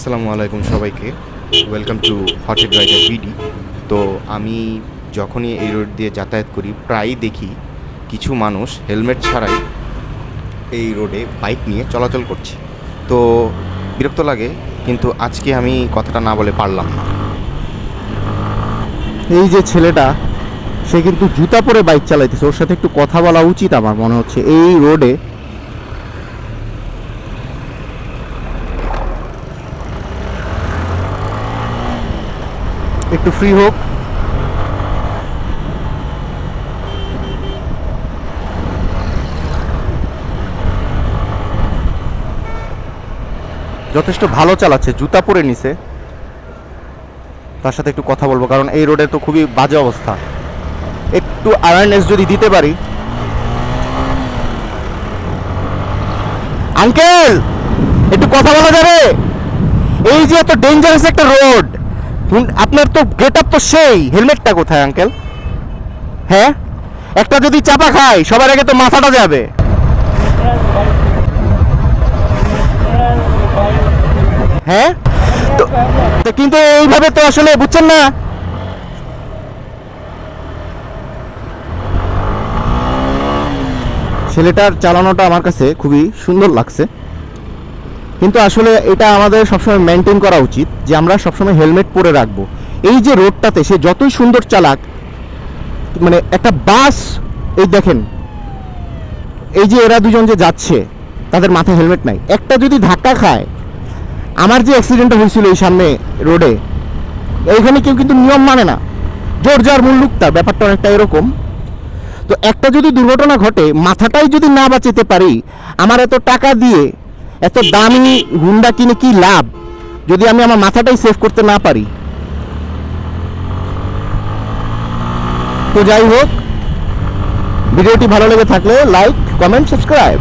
আসসালামু আলাইকুম সবাইকে, ওয়েলকাম টু হটেড রাইডার বিডি। তো আমি যখনই এই রোড দিয়ে যাতায়াত করি প্রায়ই দেখি কিছু মানুষ হেলমেট ছাড়াই এই রোডে বাইক নিয়ে চলাচল করছে। তো বিরক্ত লাগে, কিন্তু আজকে আমি কথাটা না বলে পারলাম না। এই যে ছেলেটা, সে কিন্তু জুতা পরে বাইক চালাইতেছে, ওর সাথে একটু কথা বলা উচিত আমার মনে হচ্ছে এই রোডে। একটু ফ্রি হোক। যথেষ্ট ভালো চালাচ্ছে, জুতা পরে নিছে। তার সাথে একটু কথা বলবো, কারণ এই রোডে তো খুবই বাজে অবস্থা। একটু অ্যাওয়ারনেস যদি দিতে পারি। আঙ্কেল, একটু কথা বলা যাবে? এই যে এত ডেঞ্জারাস একটা রোড, আপনার তো গেট আপ তো সেই, হেলমেটটা কোথায় আঙ্কেল? হ্যাঁ, একটা যদি চাপা খায় সবার আগে তো মাথাটা যাবে। হ্যাঁ, তো কিন্তু এইভাবে তো আসলে বুঝছেন না। ছেলেটার চালানোটা আমার কাছে খুবই সুন্দর লাগছে, কিন্তু আসলে এটা আমাদের সবসময় মেনটেন করা উচিত যে আমরা সবসময় হেলমেট পরে রাখবো। এই যে রোডটাতে সে যতই সুন্দর চালাক, মানে একটা বাস, এই দেখেন, এই যে এরা দুজন যে যাচ্ছে তাদের মাথায় হেলমেট নাই। একটা যদি ধাক্কা খায়, আমার যে অ্যাক্সিডেন্টটা হয়েছিল এই সামনে রোডে, এইখানে কেউ কিন্তু নিয়ম মানে না, জোর যার মুল্লুক তার, ব্যাপারটা অনেকটা এরকম। তো একটা যদি দুর্ঘটনা ঘটে, মাথাটাই যদি না বাঁচাতে পারি, আমার এত টাকা দিয়ে এত দামি হুন্ডা কিনে কি লাভ যদি আমি আমার মাথাটাই সেভ করতে না পারি? তো যাই হোক, ভিডিওটি ভালো লেগে থাকলে লাইক, কমেন্ট, সাবস্ক্রাইব।